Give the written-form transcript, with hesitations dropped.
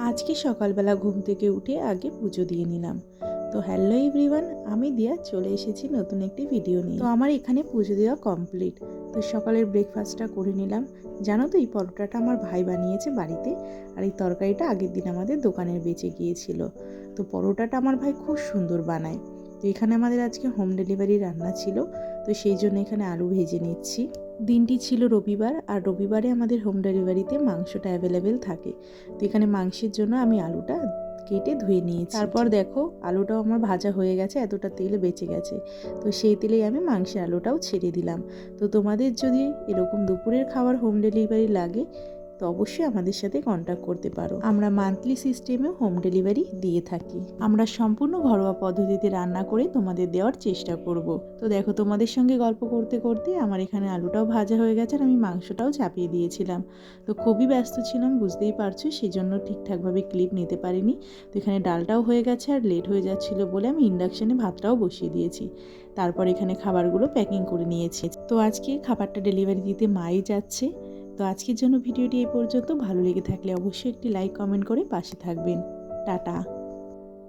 আজকে সকালবেলা ঘুম থেকে উঠে আগে পুজো দিয়ে নিলাম। তো হ্যালো এভরিওয়ান, আমি দিয়া চলে এসেছি নতুন একটি ভিডিও নিয়ে। তো আমার এখানে পুজো দেওয়া কমপ্লিট। তো সকালের ব্রেকফাস্টটা করে নিলাম। জানো তো এই পরোটাটা আমার ভাই বানিয়েছে বাড়িতে, আর এই তরকারিটা আগের দিন আমাদের দোকানের বেঁচে গিয়েছিল। তো পরোটাটা আমার ভাই খুব সুন্দর বানায়। তো এখানে আমাদের আজকে হোম ডেলিভারি রান্না ছিল, তো সেই জন্য এখানে আলু ভেজে নিচ্ছি। দিনটি ছিল রবিবার, আর রবিবারে আমাদের হোম ডেলিভারিতে মাংসটা অ্যাভেলেবেল থাকে। তো এখানে মাংসের জন্য আমি আলুটা কেটে ধুয়ে নিয়েছি। তারপর দেখো আলুটাও আমার ভাজা হয়ে গেছে, এতটা তেল বেঁচে গেছে। তো সেই তেলেই আমি মাংসের আলুটাও ছেড়ে দিলাম। তো তোমাদের যদি এরকম দুপুরের খাবার হোম ডেলিভারি লাগে তো অবশ্যই আমাদের সাথে কন্ট্যাক্ট করতে পারো। আমরা মান্থলি সিস্টেমেও হোম ডেলিভারি দিয়ে থাকি। আমরা সম্পূর্ণ ঘরোয়া পদ্ধতিতে রান্না করে তোমাদের দেওয়ার চেষ্টা করব। তো দেখো তোমাদের সঙ্গে গল্প করতে করতে আমার এখানে আলুটাও ভাজা হয়ে গেছে, আর আমি মাংসটাও চাপিয়ে দিয়েছিলাম। তো খুবই ব্যস্ত ছিলাম, বুঝতেই পারছো, সেই জন্য ঠিকঠাকভাবে ক্লিপ নিতে পারিনি। তো এখানে ডালটাও হয়ে গেছে, আর লেট হয়ে যাচ্ছিলো বলে আমি ইন্ডাকশানে ভাতটাও বসিয়ে দিয়েছি। তারপর এখানে খাবারগুলো প্যাকিং করে নিয়েছি। তো আজকে খাবারটা ডেলিভারি দিতে মাই যাচ্ছে। তো আজকের জন্য ভিডিওটি এই পর্যন্ত। ভালো লেগে থাকলে অবশ্যই একটি লাইক কমেন্ট করে পাশে থাকবেন। টাটা।